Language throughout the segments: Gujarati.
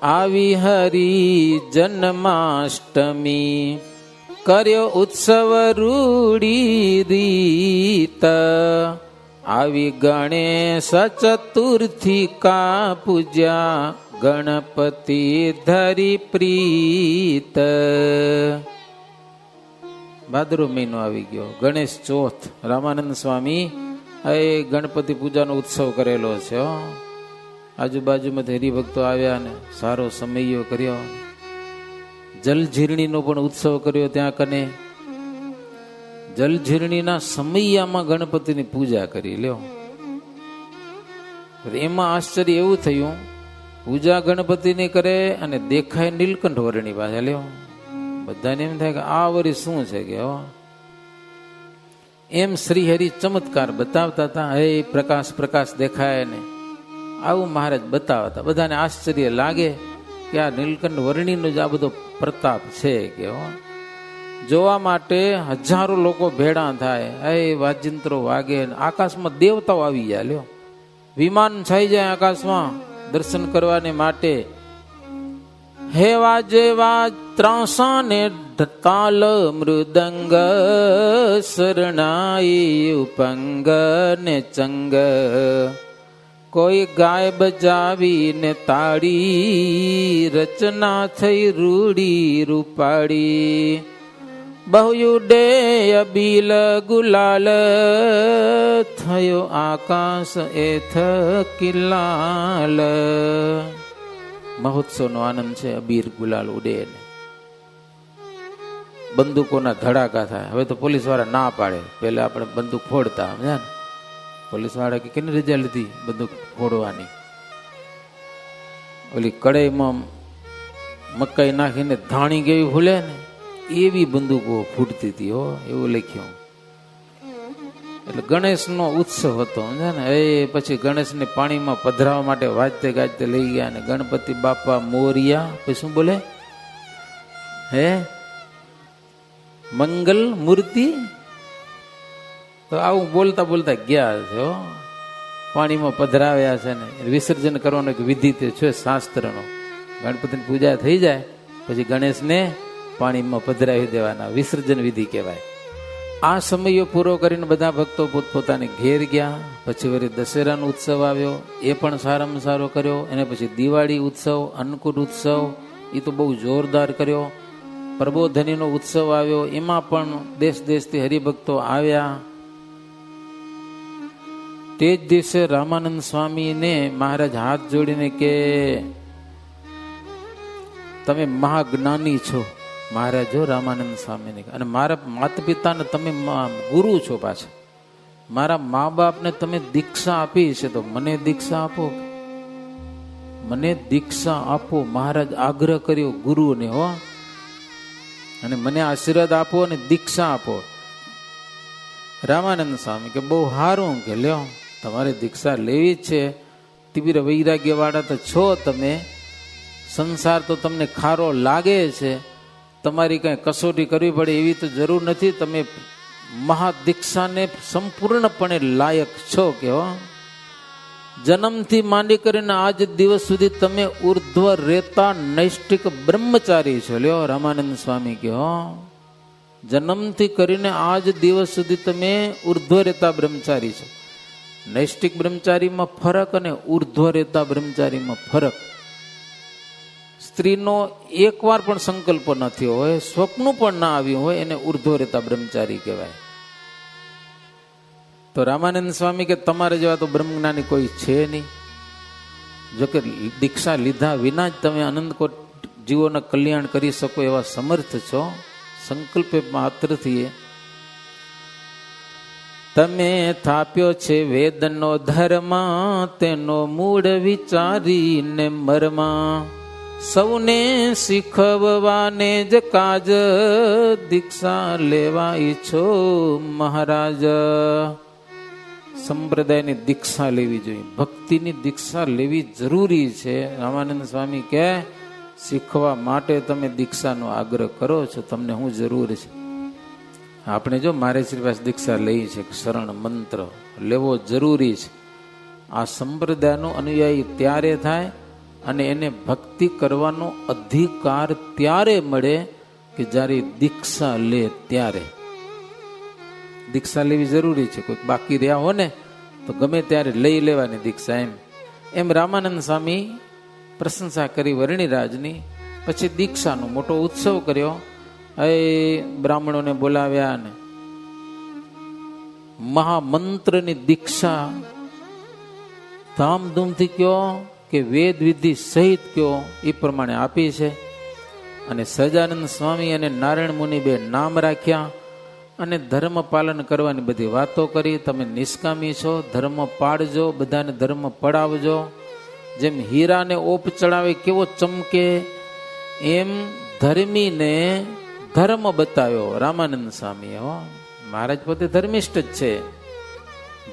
આવી હરી જન્માષ્ટમી, કર્યો ઉત્સવ રૂડી રીત, આવી ગણેશ ચતુર્થી કા પૂજ્યા, ગણપતિ ધરી પ્રીત. ભાદરવો મહિનો આવી ગયો, ગણેશ ચોથ. રામાનંદ સ્વામી એ ગણપતિ પૂજાનો ઉત્સવ કરેલો છે. આજુબાજુમાંથી હરિભક્તો આવ્યા ને સારો સમયો કર્યો. જલઝીરણીનો પણ ઉત્સવ કર્યો ત્યાં કને. જલઝીરણીના સમૈયામાં ગણપતિની પૂજા કરી લ્યો. એમાં આશ્ચર્ય એવું થયું, પૂજા ગણપતિની કરે અને દેખાય નીલકંઠ વર્ણી પાછા લ્યો. બધાને એમ થાય કે આ વરી શું છે કે એમ શ્રી હરિ ચમત્કાર બતાવતા હતા. હે પ્રકાશ પ્રકાશ દેખાય ને આવું મહારાજ બતાવતા. બધાને આશ્ચર્ય લાગે કે આ નીલકંઠ વર્ણીનો જ આ બધો પ્રતાપ છે કે જોવા માટે હજારો લોકો ભેળા થાય. હે વાજિંત્રો વાગે, આકાશમાં દેવતાઓ આવી જાય લ્યો. વિમાન છાઈ જાય આકાશમાં દર્શન કરવાને માટે. હે વાજે વાજ ત્રાસા ને તાલ મૃદંગ, શરણાઈ ઉપંગ ને ચંગ, કોઈ ગાય બજાવીને તાળી, રચના થઈ રૂડી રૂપાળી. બહુયુડે અબીલ ગુલાલ, થયો આકાશ એથ કિલાલ. મહોત્સવનો આનંદ છે. અબીર ગુલાલ ઉડે ને બંદૂકોના ધડાકા થાય. હવે તો પોલીસ વાળા ના પાડે. પેલા આપણે બંદૂક ફોડતા સમજ્યા ને. પોલીસ વાળા કે કેની રજા લીધી બંદૂક ફોડવાની? ઓલી કડાઈમાં મકાઈ નાખીને ધાણી કેવી ફૂલે ને એવી બંદૂકો ફૂટતી હતી હો, એવું લખ્યું. એટલે ગણેશનો ઉત્સવ હતો ને. એ પછી ગણેશને પાણીમાં પધરાવવા માટે વાજતે ગાજતે લઈ ગયા ને ગણપતિ બાપા મોરિયા. પછી શું બોલે? હે મંગલ મૂર્તિ. તો આવું બોલતા બોલતા ગયા છે. પાણીમાં પધરાવ્યા છે ને વિસર્જન કરવાનો એક વિધિ તે છે શાસ્ત્રનો. ગણપતિની પૂજા થઈ જાય પછી ગણેશને પાણીમાં પધરાવી દેવાના, વિસર્જન વિધિ કહેવાય. આ સમયો પૂરો કરીને બધા ભક્તો પોતપોતાને ઘેર ગયા. પછી વળી દશેરાનો ઉત્સવ આવ્યો, એ પણ સારામાં સારો કર્યો. એને પછી દિવાળી ઉત્સવ, અન્નકૂટ ઉત્સવ, એ તો બહુ જોરદાર કર્યો. પ્રબોધનીનો ઉત્સવ આવ્યો, એમાં પણ દેશ દેશથી હરિભક્તો આવ્યા. તે જ દિવસે રામાનંદ સ્વામીને મહારાજ હાથ જોડીને કે તમે મહાજ્ઞાની છો. મહારાજ જો રામાનંદ સ્વામીને, અને મારા માતા પિતાને તમે ગુરુ છો. પાછા મારા મા બાપને તમે દીક્ષા આપી છે તો મને દીક્ષા આપો, મને દીક્ષા આપો. મહારાજ આગ્રહ કર્યો ગુરુને હો, અને મને આશીર્વાદ આપો અને દીક્ષા આપો. રામાનંદ સ્વામી કે બહુ સારું કે લ્યો તમારે દીક્ષા લેવી જ છે. તીવ્ર વૈરાગ્ય વાળા તો છો તમે, સંસાર તો તમને ખારો લાગે છે, તમારી કઈ કસોટી કરવી પડે એવી તો જરૂર નથી. તમે મહાદીક્ષાને સંપૂર્ણપણે લાયક છો કે હો. જન્મથી માંડી કરીને આજ દિવસ સુધી તમે ઉર્ધ્વ રેતા નૈષ્ટિક બ્રહ્મચારી છો લ્યો. રામાનંદ સ્વામી કે હો, જન્મથી કરીને આજ દિવસ સુધી તમે ઉર્ધ્વ રેતા બ્રહ્મચારી છો. નૈષ્ટિક બ્રહ્મચારીમાં ફરક અને ઉર્ધ્વ રેતા બ્રહ્મચારીમાં ફરક. સ્ત્રીનો એકવાર પણ સંકલ્પ ન થયો હોય, સ્વપ્ન પણ ના આવ્યું હોય, એને ઉર્ધ્વ રેતા બ્રહ્મચારી કહેવાય. તો રામાનંદ સ્વામી કે તમારે જેવા તો બ્રહ્મજ્ઞાની કોઈ છે નહીં. જોકે દીક્ષા લીધા વિના જ તમે અનંતકોટ જીવોના કલ્યાણ કરી શકો એવા સમર્થ છો. સંકલ્પે માત્રથી તમે થાપ્યો છે વેદનો ધર્મ, તેનો મૂળ વિચારીને મરમાં, સૌને શીખવવાને જ કાજ, દીક્ષા લેવા ઈચ્છો મહારાજ. સંપ્રદાયની દીક્ષા લેવી જોઈએ, ભક્તિની દીક્ષા લેવી જરૂરી છે. રામાનંદ સ્વામી કહે શીખવા માટે તમે દીક્ષાનો આગ્રહ કરો છો, તમને શું જરૂર છે? આપણે જો મારે શ્રી પાસે દીક્ષા લઈ છે, શરણ મંત્ર લેવો જરૂરી છે. આ સંપ્રદાયનો અનુયાયી ત્યારે થાય અને એને ભક્તિ કરવાનો અધિકાર ત્યારે મળે કે જ્યારે દીક્ષા લે ત્યારે. દીક્ષા લેવી જરૂરી છે. કોઈ બાકી રહ્યા હો ને તો ગમે ત્યારે લઈ લેવાની દીક્ષા. એમ રામાનંદ સ્વામી પ્રશંસા કરી વરણીરાજની. પછી દીક્ષાનો મોટો ઉત્સવ કર્યો. એ બ્રાહ્મણોને બોલાવ્યા અને મહામંત્રની દીક્ષા ધામધૂમથી કયો કે વેદ વિધિ સહિત કયો એ પ્રમાણે આપી છે. અને સહજાનંદ સ્વામી અને નારાયણ મુનિ બે નામ રાખ્યા અને ધર્મ પાલન કરવાની બધી વાતો કરી. તમે નિષ્કામી છો, ધર્મ પાળજો, બધાને ધર્મ પડાવજો. જેમ હીરાને ઓપ ચડાવે કેવો ચમકે એમ ધર્મીને ધર્મ બતાવ્યો રામાનંદ સ્વામી. હો, મહારાજ પોતે ધર્મિષ્ઠ જ છે.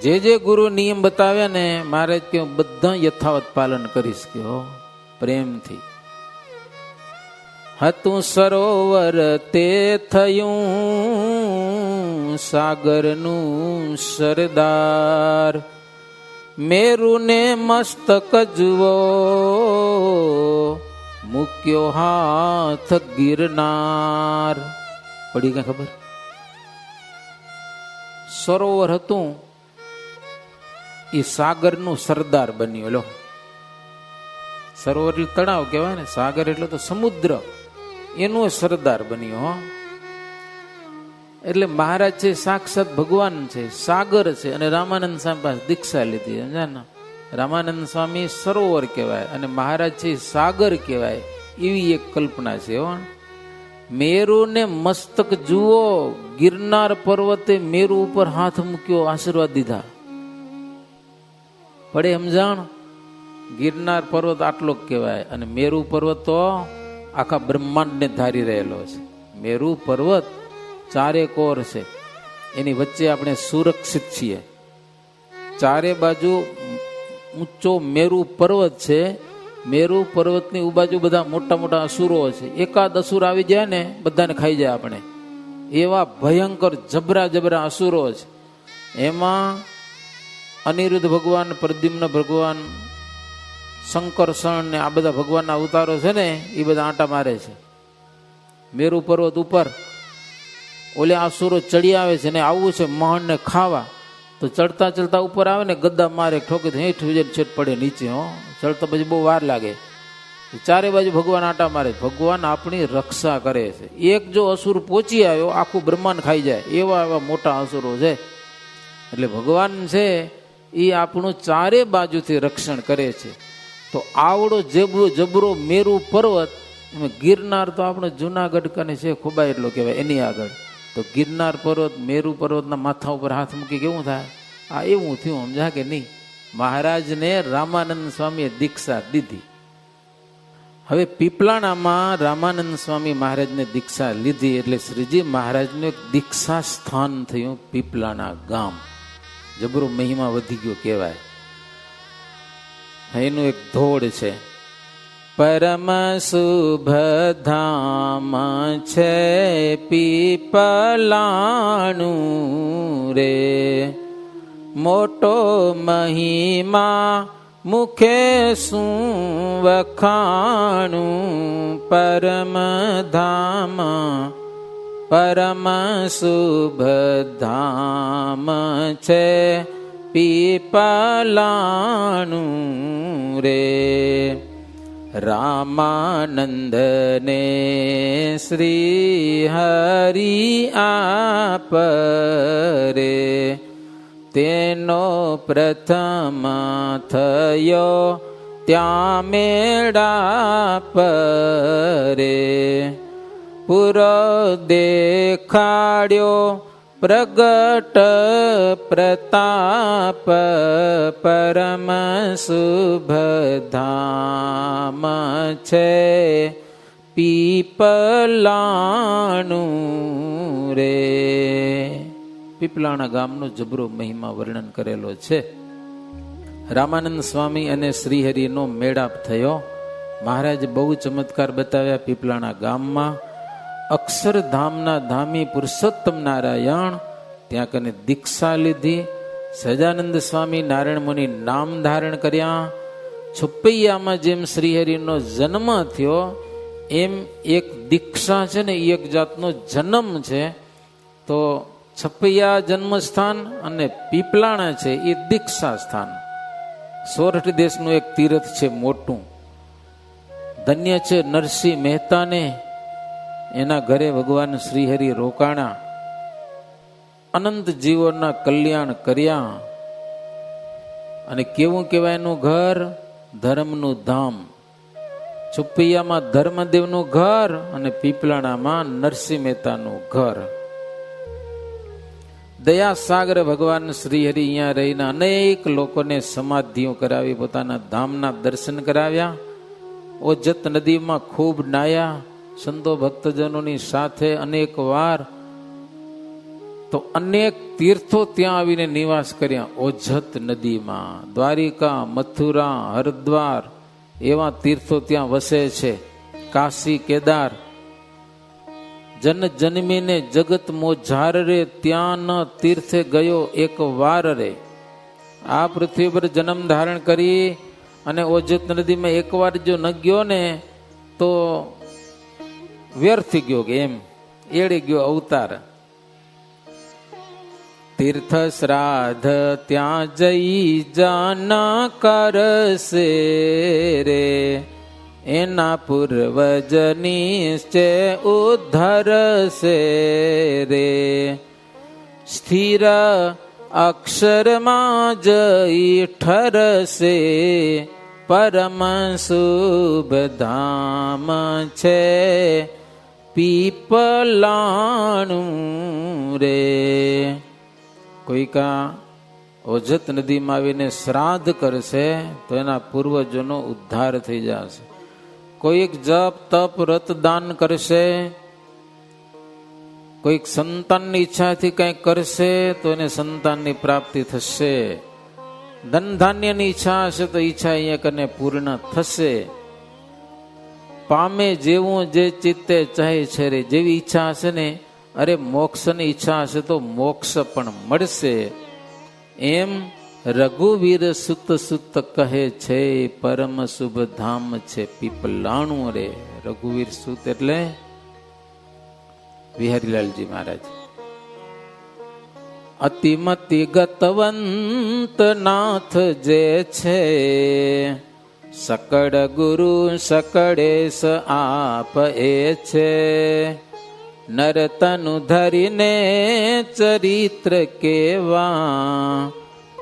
જે જે ગુરુ નિયમ બતાવ્યા ને મહારાજ કે બધા યથાવત પાલન કરીશ કે હો પ્રેમથી. હતું સરોવર તે થયું સાગરનું સરદાર, મેરુને મસ્તક જુઓ મૂક્યો હાથ ગિરનાર. પડી કઈ ખબર? સરોવર હતું એ સાગરનું સરદાર બન્યું. લો, સરોવર એટલે તળાવ કહેવાય ને, સાગર એટલે તો સમુદ્ર, એનું સરદાર બન્યું. એટલે મહારાજ છે સાક્ષાત ભગવાન છે, સાગર છે. અને રામાનંદ સ્વામી પાસે દીક્ષા લીધી. સમજાને? રામાનંદ સ્વામી સરોવર કહેવાય અને મહારાજ છે સાગર કહેવાય. એવી એક કલ્પના છે. મેરુ ને મસ્તક જુઓ, ગિરનાર પર્વતે મેરુ ઉપર હાથ મૂક્યો, આશીર્વાદ દીધા. પડે સમજાણ? ગિરનાર પર્વત આટલો કહેવાય અને મેરુ પર્વત તો આખા બ્રહ્માંડને ધારી રહેલો છે. મેરુ પર્વત ચારે કોર છે, એની વચ્ચે આપણે સુરક્ષિત છીએ. ચારે બાજુ ઊંચો મેરુ પર્વત છે. મેરુ પર્વતની બાજુ બધા મોટા મોટા અસુરો છે. એકાદ અસુર આવી જાય ને બધાને ખાઈ જાય આપણે, એવા ભયંકર જબરા જબરા અસુરો છે. એમાં અનિરુદ્ધ ભગવાન, પ્રદ્યુમ્ન ભગવાન, શંકરષણ ને આ બધા ભગવાનના અવતારો છે ને એ બધા આંટા મારે છે મેરુ પર્વત ઉપર. ઓલે આસુરો ચડી આવે છે ને આવવું છે મહણને ખાવા, તો ચડતા ચડતા ઉપર આવે ને ગદ્દા મારે, ઠોકે હેઠ વિજય છેટ પડે નીચે. ચડતા પછી બહુ વાર લાગે. ચારે બાજુ ભગવાન આંટા મારે. ભગવાન આપણી રક્ષા કરે છે. એક જો અસુર પહોંચી આવ્યો આખું બ્રહ્માંડ ખાઈ જાય, એવા એવા મોટા અસુરો છે. એટલે ભગવાન છે એ આપણું ચારે બાજુથી રક્ષણ કરે છે. તો આવડો જબરો મેરુ પર્વત, એમાં ગિરનાર તો આપણે જુનાગઢ કને છે ખોબા એટલો કહેવાય, એની આગળ. તો ગિરનાર પર્વત મેરુ પર્વતના માથા ઉપર હાથ મૂકી કેવું થાય? આ એવું થયું, સમજા કે નહીં? મહારાજને રામાનંદ સ્વામીએ દીક્ષા દીધી. હવે પીપલાણામાં રામાનંદ સ્વામી મહારાજને દીક્ષા લીધી એટલે શ્રીજી મહારાજનું એક દીક્ષા સ્થાન થયું પીપલાણા ગામ. જબરો મહિમા વધી ગયો કહેવાય. એનું એક ધોડ છે. પરમ શુભ ધામ છે પીપલાણું રે, મોટો મહિમા મુખે શું વખાણું. પરમ ધામ પરમ શુભ ધામ છે પીપલાણું રે. રામાનંદ ને શ્રી હરિ આપ રે, તેનો પ્રથમ થયો ત્યાં મેળાપ રે. પૂરો દેખાડ્યો પ્રગટ પ્રતાપ, પરમ શુભ ધામ છે પીપલાણું રે. પીપલાણા ગામનો જબરો મહિમા વર્ણન કરેલો છે. રામાનંદ સ્વામી અને શ્રીહરિનો મેળાપ થયો. મહારાજ બહુ ચમત્કાર બતાવ્યા પીપલાણા ગામમાં. અક્ષરધામના ધામી પુરુષોત્તમ નારાયણ ત્યાં કને દીક્ષા લીધી. સહજાનંદ સ્વામી નારાયણ મુનિ નામ ધારણ કર્યા. છુપૈયામાં જેમ શ્રીહરિનો જન્મ થયો એમ એક દીક્ષા છે ને એક જાતનો જન્મ છે. તો છપૈયા જન્મસ્થાન અને પીપલાણા છે એ દીક્ષા સ્થાન. સોરઠ દેશનું એક તીર્થ છે મોટું. ધન્ય છે નરસિંહ મહેતાને, એના ઘરે ભગવાન શ્રીહરિ રોકાણા, અનંત જીવોના કલ્યાણ કર્યા. અને કેવું કહેવાય એનું ઘર? ધર્મનું ધામ. છુપૈયામાં ધર્મદેવનું ઘર અને પીપલાણામાં નરસિંહ મહેતાનું ઘર. દયા સાગર ભગવાન શ્રીહરિ અહીંયા રહીને અનેક લોકોને સમાધિઓ કરાવી, પોતાના ધામના દર્શન કરાવ્યા. ઓજત નદીમાં ખૂબ નાયા સંતો ભક્તજનોની સાથે અનેક વાર. તો અનેક તીર્થો ત્યાં આવીને નિવાસ કર્યા. ઓજત નદીમાં દ્વારિકા, મથુરા, હરદ્વાર એવા તીર્થો ત્યાં વસે છે. કાશી, કેદાર. જન જન્મીને જગત મોજાર રે, ત્યાં ન તીર્થે ગયો એક વાર રે. આ પૃથ્વી પર જન્મ ધારણ કરી અને ઓજત નદીમાં એકવાર જો ન ગયો ને તો વ્યર્થ ગયો, કે એમ એડી ગયો અવતાર. તીર્થ શ્રાદ્ધ ત્યાં જઈ જાના કરશે રે, એના પૂર્વજની છે ઉદ્ધરશે રે. સ્થિર અક્ષરમાં જઈ ઠરશે, પરમ શુભ ધામ છે પીપલાણું રે. કોઈકા ઓજત નદીમાં આવીને શ્રાદ્ધ કરશે તો એના પૂર્વજોનો ઉદ્ધાર થઈ જશે. કોઈક જપ તપ વ્રત દાન કરશે, કોઈક સંતાનની ઈચ્છાથી કંઈક કરશે તો એને સંતાનની પ્રાપ્તિ થશે. ધન ધાન્યની ઈચ્છા હશે તો ઈચ્છા અહીંયા કને પૂર્ણ થશે. પામે જેવું જે ચિત્તે ચાહે છે રે. જેવી ઈચ્છા હશે ને, અરે મોક્ષની ઈચ્છા હશે તો મોક્ષ પણ મળશે. એમ રઘુવીર સુત સુત કહે છે, પરમ શુભ ધામ છે પીપલાણું રે. રઘુવીર સુત એટલે વિહારીલાલજી મહારાજ. અતિમતિ ગતવંત નાથ જે છે, સકળ ગુરુ સકળેશ આપ એ છે. નરતનુ ધરીને ચરિત્ર કેવા,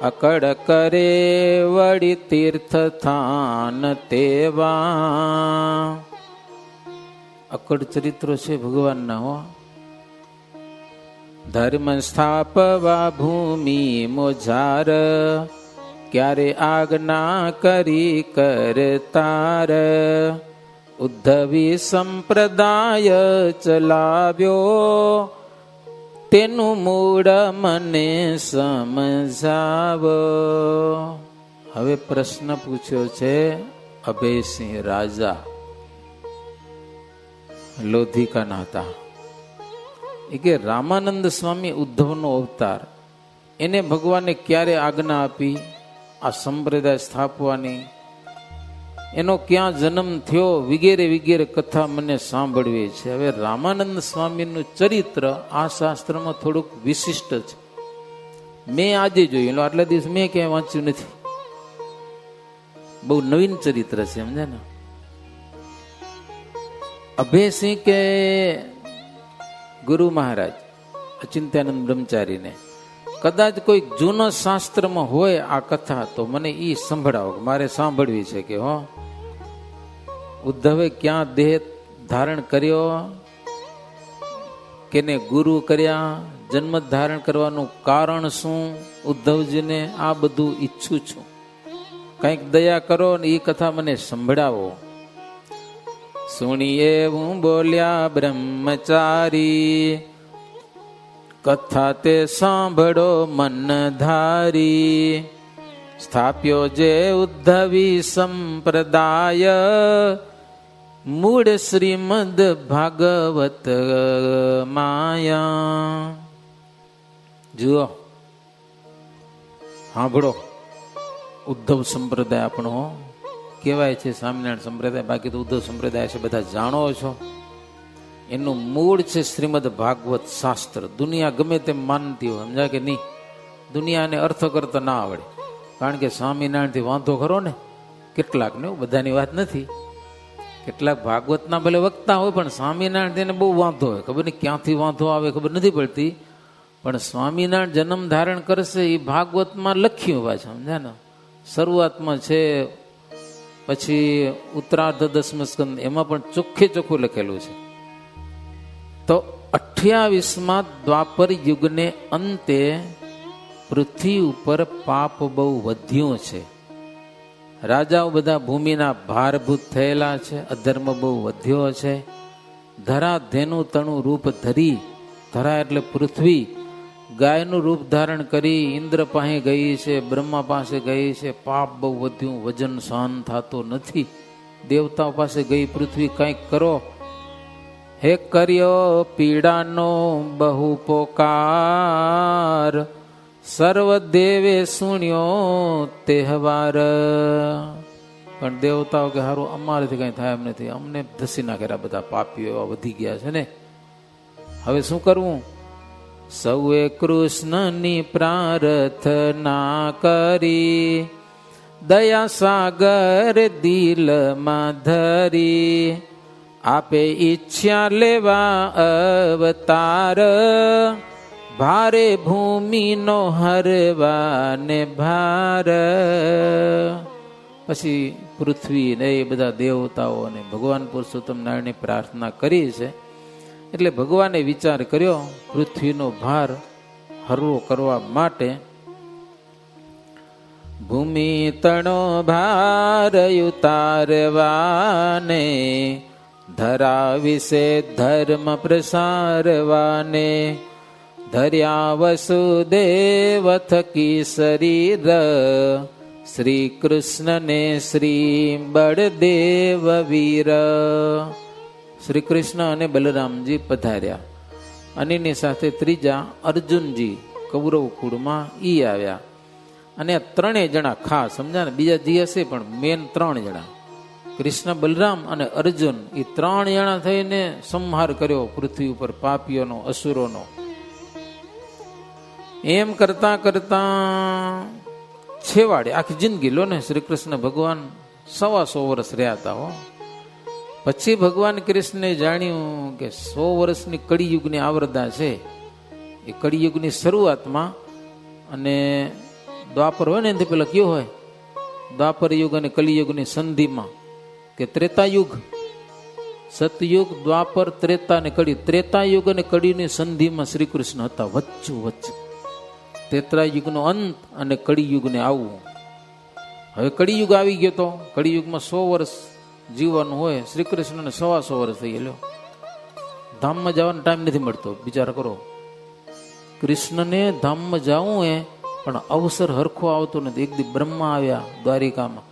અકળ કરે વળી તીર્થ થાન તેવા. અકળ ચરિત્રો છે ભગવાનના હો. ધર્મ સ્થાપવા ભૂમિ મોજાર, ક્યારે આજ્ઞા કરી કરતાર. ઉદ્ધવી સંપ્રદાય ચલાવ્યો, તેનું મૂળ મને સમજાવો. હવે પ્રશ્ન પૂછ્યો છે અભયસિંહ રાજા, લોધિકાના હતા. એ કે રામાનંદ સ્વામી ઉદ્ધવનો અવતાર, એને ભગવાને ક્યારે આજ્ઞા આપી આ સંપ્રદાય સ્થાપવાની, એનો ક્યાં જન્મ થયો વગેરે વગેરે કથા મને સાંભળવી છે. હવે રામાનંદ સ્વામીનું ચરિત્ર આ શાસ્ત્રમાં થોડુંક વિશિષ્ટ છે. મેં આજે જોયું, આટલા દિવસ મેં ક્યાંય વાંચ્યું નથી. બહુ નવીન ચરિત્ર છે, સમજે ને. અભયસિંહ કે ગુરુ મહારાજ અચિંત્યાનંદ બ્રહ્મચારીને કદાચ કોઈ જૂનો શાસ્ત્રમાં હોય આ કથા તો મને ઈ સંભળાવો, મારે સાંભળવી છે. કે હો ઉદ્ધવે ક્યાં દેહ ધારણ કર્યો, કેને ગુરુ કર્યા, જન્મ ધારણ કરવાનું કારણ શું ઉદ્ધવજીને, આ બધું ઈચ્છું છું. કંઈક દયા કરો ને એ કથા મને સંભળાવો. સુણીએ હું બોલ્યા બ્રહ્મચારી, કથા તે સાંભળો મન ધારી. સ્થાપ્યો જે ઉદ્ધવી સંપ્રદાય, મૂળ શ્રીમદ ભાગવત માયા. જુઓ, સાંભળો ઉદ્ધવ સંપ્રદાય આપણો કહેવાય છે સ્વામિનારાયણ સંપ્રદાય, બાકી તો ઉદ્ધવ સંપ્રદાય છે, બધા જાણો છો. એનું મૂળ છે શ્રીમદ ભાગવત શાસ્ત્ર. દુનિયા ગમે તેમ માનતી હોય, સમજા કે નહીં, દુનિયાને અર્થ કરતા ના આવડે. કારણ કે સ્વામિનારાયણથી વાંધો ખરો ને કેટલાક ને, બધાની વાત નથી. કેટલાક ભાગવતના ભલે વક્તા હોય પણ સ્વામિનારાયણ તેને બહુ વાંધો હોય, ખબર નહીં ક્યાંથી વાંધો આવે ખબર નથી પડતી. પણ સ્વામિનારાયણ જન્મ ધારણ કરશે એ ભાગવતમાં લખ્યું પાછું, સમજ્યા ને. શરૂઆતમાં છે, પછી ઉત્તરાર્ધ 10મો સ્કંદ, એમાં પણ ચોખ્ખે ચોખ્ખું લખેલું છે. તો 28માં દ્વાપર યુગને અંતે પૃથ્વી ઉપર પાપ બહુ વધ્યું છે. રાજાઓ બધા ભૂમિના ભારભૂત થયેલા છે, અધર્મ બહુ વધ્યો છે. ધરા ધેનું તણું રૂપ ધરી, ધરા એટલે પૃથ્વી, ગાયનું રૂપ ધારણ કરી ઇન્દ્ર પાસે ગઈ છે, બ્રહ્મા પાસે ગઈ છે. પાપ બહુ વધ્યું, વજન સહન થતો નથી. દેવતાઓ પાસે ગઈ પૃથ્વી, કંઈક કરો. હે કર્યો પીડાનો બહુ પોકાર, સર્વ દેવે સુણ્યો તહેવાર. પણ દેવતાઓ કે હારું અમારેથી કઈ થાય એમ નથી, અમને ધસી નાખેલા બધા પાપીઓ એવા વધી ગયા છે ને, હવે શું કરવું? સૌએ કૃષ્ણની પ્રાર્થના કરી, દયા સાગર દિલમાં ધરી, આપે ઈચ્છા લેવા અવતાર, ભારે ભૂમિનો હરવાને ભાર. પછી પૃથ્વી ને એ બધા દેવતાઓ અને ભગવાન પુરુષોત્તમ નારાયણની પ્રાર્થના કરી છે. એટલે ભગવાને વિચાર કર્યો પૃથ્વીનો ભાર હરવો કરવા માટે. ભૂમિ તણો ભાર ઉતારવાને, ધરા વિશે ધર્મ પ્રસારવાને, ધર્યા વસુદેવ થકી શરીર, શ્રી કૃષ્ણને શ્રી બળદેવ વીર. શ્રી કૃષ્ણ અને બલરામજી પધાર્યા, અને એની સાથે ત્રીજા અર્જુનજી કૌરવ કુળમાં ઈ આવ્યા. અને આ ત્રણેય જણા ખાસ સમજા ને, બીજા જી હશે પણ મેન 3 જણા, કૃષ્ણ, બલરામ અને અર્જુન, એ 3 જણા થઈને સંહાર કર્યો પૃથ્વી ઉપર પાપીઓનો, અસુરોનો. એમ કરતા કરતા છેવાડે આખી જિંદગી લો ને, શ્રી કૃષ્ણ ભગવાન 125 વર્ષ રહ્યા હતા હો. પછી ભગવાન કૃષ્ણે જાણ્યું કે 100 વર્ષની કળિયુગની આવરદા છે. એ કળિયુગની શરૂઆતમાં, અને દ્વાપર હોય ને એનાથી પેલા કયો હોય, દ્વાપર યુગ અને કલિયુગની સંધિમાં, કે ત્રેતાયુગ, સતયુગ, દ્વાપર, ત્રેતા અને કડી. ત્રેતાયુગ અને કડીની સંધિમાં શ્રી કૃષ્ણ હતા વચ્ચે વચ્ચે. ત્રેતાયુગનો અંત અને કળિયુગને આવવું. હવે કળિયુગ આવી ગયો, તો કળિયુગમાં 100 વર્ષ જીવવાનું હોય. શ્રી કૃષ્ણને 125 વર્ષ થઈ ગયેલો. ધામમાં જવાનો ટાઈમ નથી મળતો, વિચાર કરો. કૃષ્ણને ધામમાં જવું એ પણ અવસર હરખો આવતો નથી. એક દી બ્રહ્મા આવ્યા દ્વારિકામાં,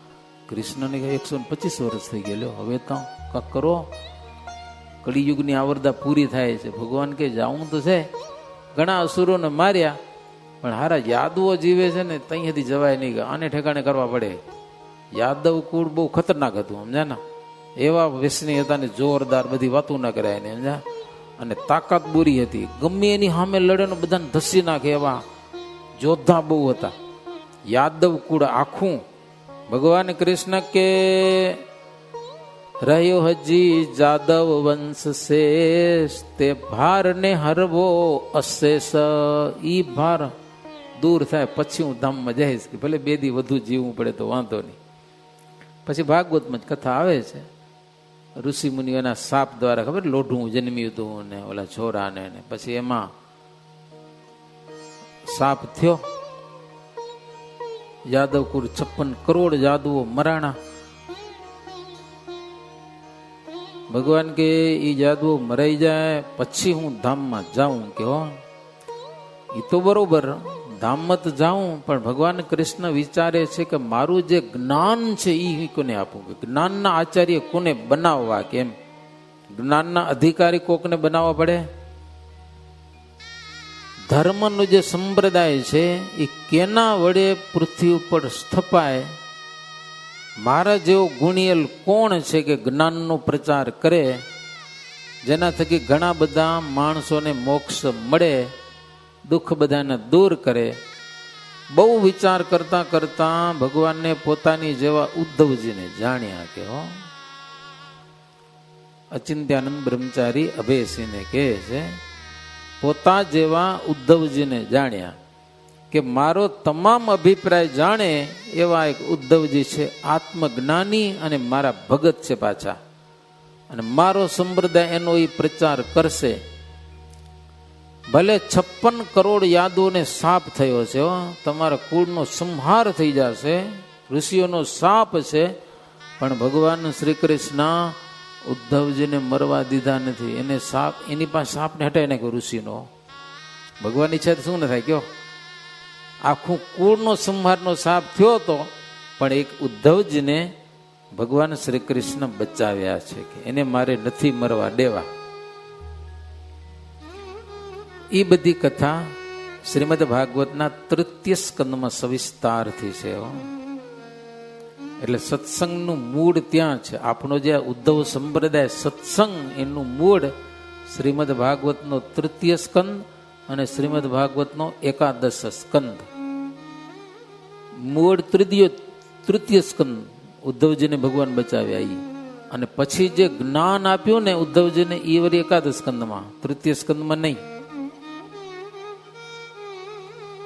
કૃષ્ણને 125 વર્ષ થઈ ગયેલો. હવે તો કાંક કરો, કળિયુગની આવરદા પૂરી થાય છે. ભગવાન કે જાવું તો છે. ઘણા અસુરોને માર્યા, પણ હારા યાદવો જીવે છે ને, ત્યાંથી જવાય નહીં, આને ઠેકાણે કરવા પડે. યાદવ કુળ બહુ ખતરનાક હતું, સમજ્યા ને. એવા વ્યસની હતા ને, જોરદાર, બધી વાતું ના કરાય ને, સમજ્યા. અને તાકાત બુરી હતી, ગમે એની સામે લડે ને બધાને ધસી નાખે એવા યોદ્ધા બહુ હતા. યાદવ કુળ આખું. ભગવાન કૃષ્ણ કે રહ્યો હજી જાદવ વંશ શેષ, તે ભાર ને હરવો અશેષ. ઈ ભાર દૂર થાય પછી હું ધામમાં જઈશ, કે ભલે 2 દી વધુ જીવવું પડે તો વાંધો નહીં. પછી ભાગવતમાં જ કથા આવે છે, ઋષિ મુનિઓના શાપ દ્વારા, ખબર, લોઢું જન્મ્યું હતું ને ઓલા છોરાને, પછી એમાં શાપ થયો. યાદવ કુળ 56 કરોડ યાદવો મરાણા. ભગવાન કે ઈ યાદવો મરાઈ જાય પછી હું ધામમાં જાઉં. કે હો, એ તો બરોબર, ધામમાં તો જાઉં, પણ ભગવાન કૃષ્ણ વિચારે છે કે મારું જે જ્ઞાન છે એ કોને આપું, જ્ઞાનના આચાર્ય કોને બનાવવા. કેમ જ્ઞાનના અધિકારી કોકને બનાવવા પડે. ધર્મનો જે સંપ્રદાય છે એ કેના વડે પૃથ્વી ઉપર સ્થપાય મારા જેવો ગુણિયલ કોણ છે કે જ્ઞાનનો પ્રચાર કરે, જેના થકી ઘણા બધા માણસોને મોક્ષ મળે, દુઃખ બધાને દૂર કરે. બહુ વિચાર કરતા કરતા ભગવાનને પોતાની જેવા ઉદ્ધવજીને જાણ્યા કે હો. અચિંત્યાનંદ બ્રહ્મચારી અભયસિંહને કહે છે, પોતા જેવા ઉદ્ધવજીને જાણ્યા કે મારો તમામ અભિપ્રાય જાણે એવા એક ઉદ્ધવજી છે, આત્મજ્ઞાની અને મારા ભગત છે પાછા, અને મારો સંપ્રદાય એનો એ પ્રચાર કરશે. ભલે 56 કરોડ યાદવોને સાપ થયો છે, તમારા કુળનો સંહાર થઈ જશે, ઋષિઓનો સાપ છે, પણ ભગવાન શ્રી કૃષ્ણ ઉદ્ધવજીને મરવા દીધા નથી. એને સાપ, એની પાસે સાપને હટાવી નાખ્યો ઋષિનો. ભગવાનની ઈચ્છા શું ન થાય કયો? આખું કુળનો સંહારનો સાપ થયો હતો, પણ એક ઉદ્ધવજીને ભગવાન શ્રી કૃષ્ણ બચાવ્યા છે કે એને મારે નથી મરવા દેવા. એ બધી કથા શ્રીમદ ભાગવતના 3ય સ્કંદમાં સવિસ્તારથી છે. એટલે સત્સંગનું મૂળ ત્યાં છે. આપણો જે ઉદ્ધવ સંપ્રદાય સત્સંગ, એનું મૂળ શ્રીમદ ભાગવતનો 3ય સ્કંદ અને શ્રીમદ ભાગવતનો 11 સ્કંદ. મૂળ 3ય સ્કંદ ઉદ્ધવજીને ભગવાન બચાવ્યા ઈ, અને પછી જે જ્ઞાન આપ્યું ને ઉદ્ધવજીને એ વળી 11 સ્કંદમાં, 3ય સ્કંદમાં નહીં.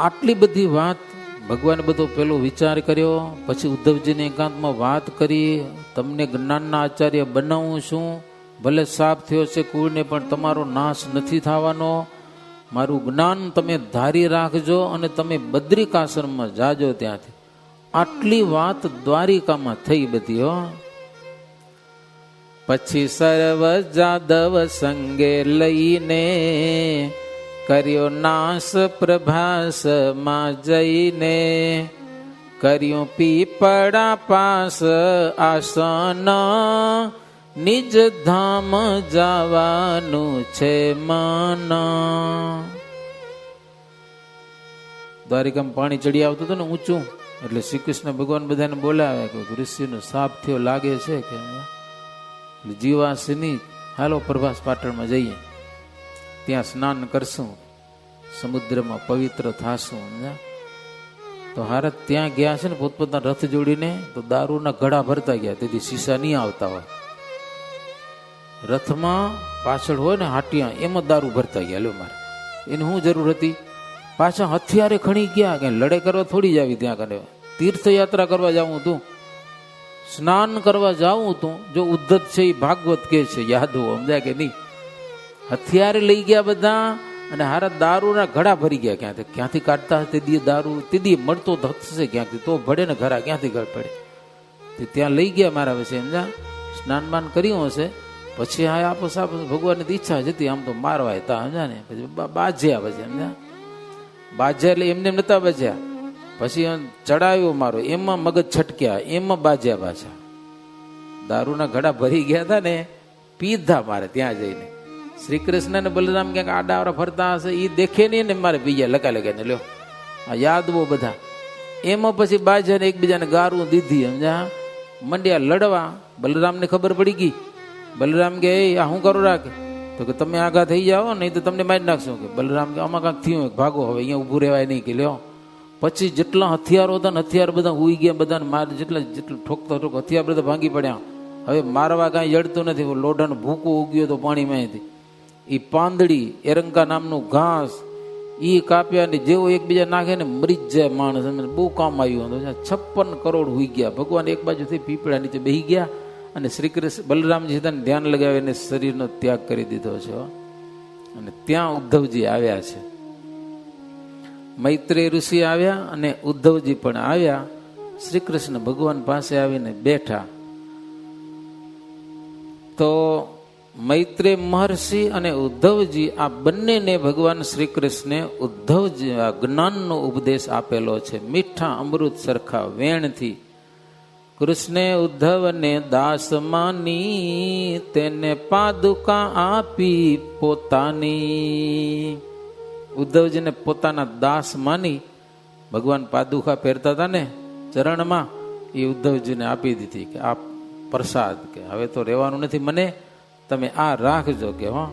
આટલી બધી વાત ભગવાને બધો પેલો વિચાર કર્યો, પછી ઉદ્ધવજીને એકાંતમાં વાત કરી, તમને જ્ઞાનના આચાર્ય બનાવું છું, ભલે સાપ થયો છે કુળને પણ તમારો નાશ નથી થવાનો, મારું જ્ઞાન તમે ધારી રાખજો અને તમે બદ્રિકાશ્રમમાં જાજો ત્યાંથી. આટલી વાત દ્વારિકામાં થઈ બધી હો. પછી સર્વ જાદવ સંગે લઈને કર્યો નાશ પ્રભાસમાં જઈને, કર્યું પીપળા પાસ આસન, નિજ ધામ જવાનું છે મન. દ્વારિકામાં પાણી ચડી આવતું હતું ને ઊંચું, એટલે શ્રી કૃષ્ણ ભગવાન બધાને બોલાવે કે ઋષિનો સાપ થયો લાગે છે કે જીવાસિની, હાલો પ્રભાસ પાટણમાં જઈએ, ત્યાં સ્નાન કરશું, સમુદ્રમાં પવિત્ર થાશું. તો હારત ત્યાં ગયા છે ને પોતપોતાના રથ જોડીને, તો દારૂના ઘડા ભરતા ગયા, તેથી શીશા નહીં આવતા હોય. રથમાં પાછળ હોય ને હાટિયા, એમાં દારૂ ભરતા ગયા. લો મારે એની શું જરૂર હતી? પાછા હથિયારે ખણી ગયા, કે લડાઈ કરવા થોડી જ આવી. ત્યાં કને તીર્થયાત્રા કરવા જાઉં તું, સ્નાન કરવા જાઉં તું. જો ઉદ્ધત છે એ ભાગવત કે છે, યાદવો સમજાય કે નહીં? હથિયારે લઈ ગયા બધા, અને હારા દારૂના ઘડા ભરી ગયા. ક્યાંથી કાઢતા તે દી દારૂ, તે દી મળતો હશે ક્યાંથી, તો ભળે ને ઘરા ક્યાંથી ઘર પડે. તે ત્યાં લઈ ગયા મારા વિશે સમજા, સ્નાન બાન કર્યું હશે. પછી હા આપો સાપ, ભગવાનની ઈચ્છા જ હતી આમ તો મારવા હતા સમજા ને. પછી બાજ્યા, પછી સમજા બાજ્યા, એટલે એમને નતા બાજ્યા. પછી ચડાવ્યો મારો, એમાં મગજ છટક્યા, એમાં બાજ્યા પાછા. દારૂના ઘડા ભરી ગયા હતા ને, પીધા મારે ત્યાં જઈને. શ્રી કૃષ્ણ ને બલરામ ક્યાંક આડાવરા ફરતા હશે, એ દેખે નહીં ને મારે બીજા લગા લગાને લ્યો આ યાદવો બધા. એમાં પછી બાજાને એકબીજાને ગારું દીધી સમજા, મંડ્યા લડવા. બલરામને ખબર પડી ગઈ. બલરામ કે આ શું કરું રાખે? તો કે તમે આગા થઈ જાઓ, નહીં તો તમને મારી નાખશો. કે બલરામ કે આમાં કાંક થયું, ભાગો હવે, અહીંયા ઊભું રહેવાય નહીં. કે લ્યો પછી જેટલા હથિયારો હતા ને હથિયાર બધા ઉઈ ગયા, બધાને માર જેટલું ઠોકતા ઠોક હથિયાર બધા ભાંગી પડ્યા. હવે મારવા કાંઈ જડતું નથી. લોઢાનો ભૂકો ઉગ્યો તો પાણીમાંથી. એ પાંદડી એરંકા નામનું ઘાસ એ કાપ્યા, ને જેવો એકબીજા નાખે ને મરી જ જાય માણસ. બહુ કામ આવ્યું. 56 કરોડ હોઈ ગયા. ભગવાન એક બાજુથી પીપળા નીચે બેસી ગયા, અને શ્રી કૃષ્ણ બલરામજી હતા ધ્યાન લગાવીને શરીરનો ત્યાગ કરી દીધો છે. અને ત્યાં ઉદ્ધવજી આવ્યા છે. મૈત્રેય ઋષિ આવ્યા અને ઉદ્ધવજી પણ આવ્યા. શ્રી કૃષ્ણ ભગવાન પાસે આવીને બેઠા. તો મૈત્રેય મહર્ષિ અને ઉદ્ધવજી આ બંનેને ભગવાન શ્રી કૃષ્ણે ઉદ્ધવજી જ્ઞાનનો ઉપદેશ આપેલો છે, મીઠા અમૃત સરખા વેણથી. કૃષ્ણે ઉદ્ધવને દાસ માની, તેને પાદુકા આપી પોતાની. ઉદ્ધવજીને પોતાના દાસ માની, ભગવાન પાદુકા પહેરતા હતા ને ચરણમાં, એ ઉદ્ધવજીને આપી દીધી કે આ પ્રસાદ, કે હવે તો રહેવાનું નથી મને, તમે આ રાખજો કે હો.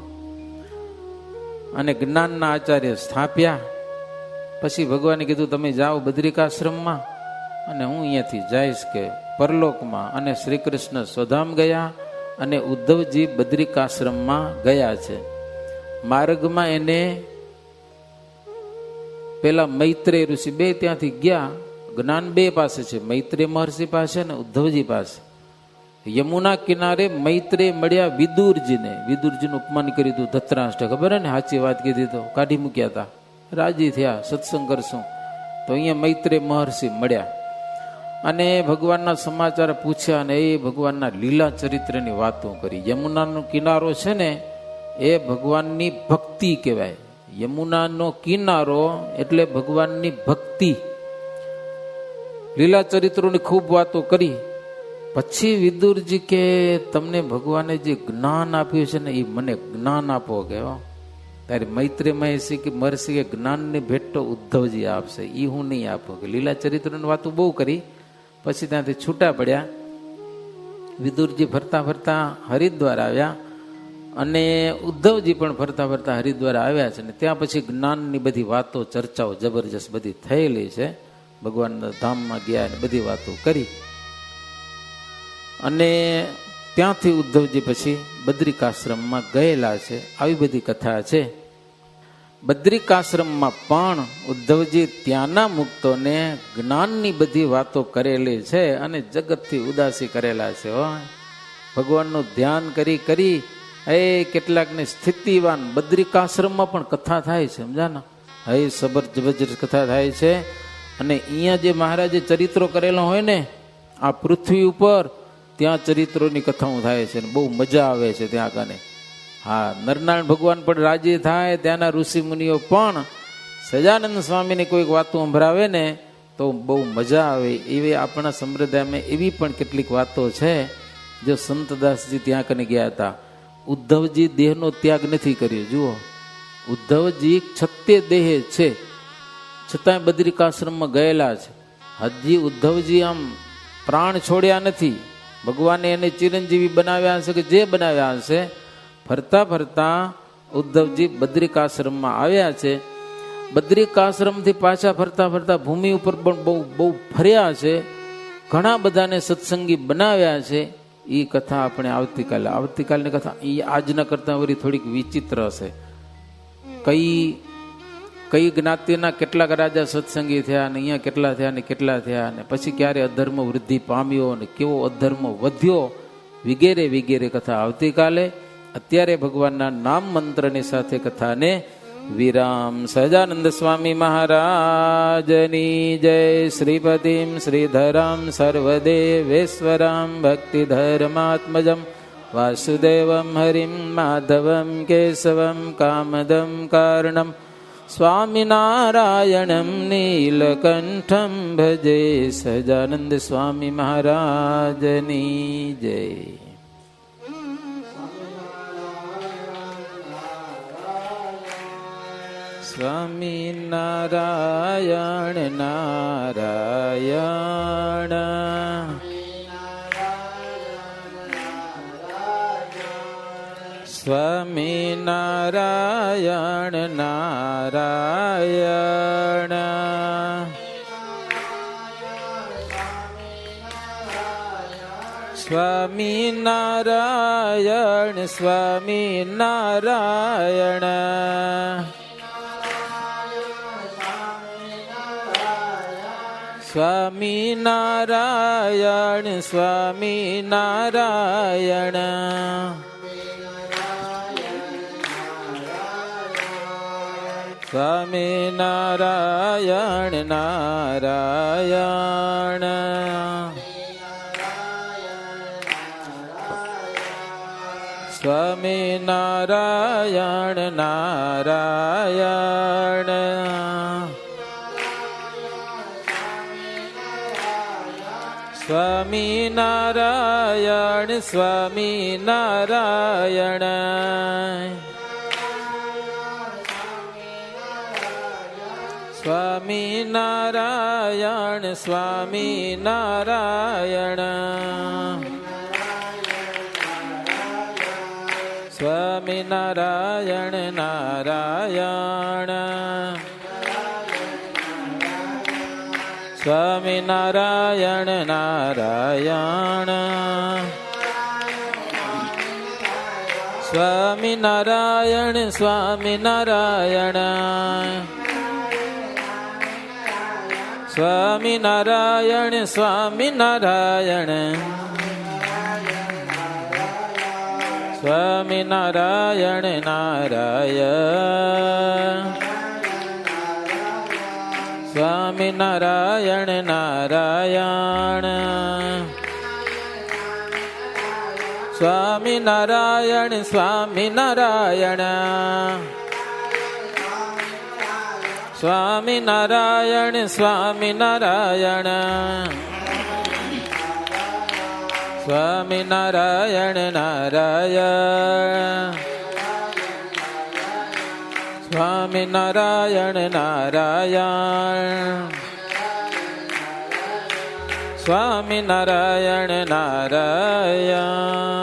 અને જ્ઞાનના આચાર્ય સ્થાપ્યા. પછી ભગવાને કીધું તમે જાઓ બદ્રિકાશ્રમમાં અને હું અહીંયાથી જઈશ કે પરલોકમાં. અને શ્રી કૃષ્ણ સ્વધામ ગયા અને ઉદ્ધવજી બદ્રિકાશ્રમમાં ગયા છે. માર્ગમાં એને પેલા મૈત્રેય ઋષિ બે ત્યાંથી ગયા. જ્ઞાન બે પાસે છે, મૈત્રેય મહર્ષિ પાસે અને ઉદ્ધવજી પાસે. યમુના કિનારે મૈત્રેય મળ્યા વિદુરજીને. વિદુરજીનું અપમાન કરી દીધું ધૃતરાષ્ટ્ર, ખબર હે ને, સાચી વાત કીધી તો કાઢી મૂક્યા હતા. રાજી થયા, સત્સંગ કરશું. તો અહીંયા મૈત્રેય મહર્ષિ મળ્યા અને ભગવાનના સમાચાર પૂછ્યા અને એ ભગવાનના લીલા ચરિત્રની વાતો કરી. યમુનાનો કિનારો છે ને એ ભગવાનની ભક્તિ કહેવાય. યમુનાનો કિનારો એટલે ભગવાનની ભક્તિ. લીલા ચરિત્રોની ખૂબ વાતો કરી. પછી વિદુરજી કે તમને ભગવાને જે જ્ઞાન આપ્યું છે ને એ મને જ્ઞાન આપો કે. ત્યારે મૈત્રેય મહર્ષિ કે જ્ઞાનની ભેટ તો ઉદ્ધવજી આપશે, એ હું નહીં આપું કે. લીલા ચરિત્રની વાતો બહુ કરી. પછી ત્યાંથી છૂટા પડ્યા. વિદુરજી ફરતા ફરતા હરિદ્વાર આવ્યા અને ઉદ્ધવજી પણ ફરતા ફરતા હરિદ્વાર આવ્યા છે. ને ત્યાં પછી જ્ઞાનની બધી વાતો ચર્ચાઓ જબરજસ્ત બધી થયેલી છે. ભગવાનના ધામમાં ગયા અને બધી વાતો કરી. અને ત્યાંથી ઉદ્ધવજી પછી બદ્રિકાશ્રમમાં ગયેલા છે. આવી બધી કથા છે. બદ્રિકાશ્રમમાં પણ ઉદ્ધવજી ત્યાંના મુક્તોને જ્ઞાનની બધી વાતો કરેલી છે અને જગતથી ઉદાસી કરેલા છે. ભગવાનનું ધ્યાન કરી કરી કેટલાકને સ્થિતિવાન. બદ્રિકાશ્રમમાં પણ કથા થાય છે, સમજાના. જબરજસ્ત કથા થાય છે. અને અહીંયા જે મહારાજે ચરિત્રો કરેલા હોય ને આ પૃથ્વી ઉપર, ત્યાં ચરિત્રોની કથાઓ થાય છે. બહુ મજા આવે છે ત્યાં કને. હા, નરનારાયણ ભગવાન પણ રાજી થાય. ત્યાંના ઋષિ મુનિઓ પણ સહજાનંદ સ્વામીની કોઈક વાતો સંભળાવે ને તો બહુ મજા આવે. એવી આપણા સંપ્રદાયમાં એવી પણ કેટલીક વાતો છે. જો સંતદાસજી ત્યાં કને ગયા હતા. ઉદ્ધવજી દેહનો ત્યાગ નથી કર્યો. જુઓ, ઉદ્ધવજી છત્ય દેહે છે છતાં બદ્રિકાશ્રમમાં ગયેલા છે. હજી ઉદ્ધવજી આમ પ્રાણ છોડ્યા નથી. ભગવાને એને ચિરંજીવી બનાવ્યા હશે કે જે બનાવ્યા હશે. ફરતા ફરતા ઉદ્ધવજી બદ્રિકાશ્રમમાં આવ્યા છે. બદ્રિકાશ્રમથી પાછા ફરતા ફરતા ભૂમિ ઉપર પણ બહુ ફર્યા છે. ઘણા બધાને સત્સંગી બનાવ્યા છે. એ કથા આપણે આવતીકાલની કથા એ આજના કરતા વળી થોડીક વિચિત્ર હશે. કઈ જ્ઞાતિના કેટલાક રાજા સત્સંગી થયા અને અહીંયા કેટલા થયા ને કેટલા થયા ને પછી ક્યારે અધર્મ વૃદ્ધિ પામ્યો અને કેવો અધર્મ વધ્યો વગેરે વગેરે કથા આવતીકાલે. અત્યારે ભગવાનના નામ મંત્રની સાથે કથાને વિરામ. સહજાનંદ સ્વામી મહારાજની જય. શ્રીપતિમ શ્રીધરામ સર્વદેવેશ્વરામ ભક્તિધર્માત્મજમ વાસુદેવમ હરિમ માધવમ કેશવમ કામદમ કારણમ સ્વામિનારાયણમ નીલકંઠમ ભજે. સહજાનંદ સ્વામી મહારાજની જય. સ્વામિનારાયણ નારાયણ સ્વામિનારાયણ નારાયણ સ્વામિનારાયણ સ્વામિનારાયણ સ્વામિનારાયણ સ્વામિનારાયણ સ્વામિનારાયણ નારાયણ સ્વામિનારાયણ નારાયણ સ્વામિનારાયણ સ્વામિનારાયણ સ્વામી નારાયણ સ્વામી નારાયણ સ્વામી નારાયણ નારાયણ સ્વામી નારાયણ નારાયણ સ્વામી નારાયણ સ્વામી નારાયણ સ્વામી નારાયણ સ્વામી નારાયણ સ્વામી નારાયણ નારાયણ સ્વામી નારાયણ નારાયણ સ્વામી નારાયણ સ્વામી નારાયણ સ્વામી નારાયણ સ્વામી નારાયણ સ્વામી નારાયણ નારાયણ સ્વામી નારાયણ નારાયણ સ્વામી નારાયણ નારાયણ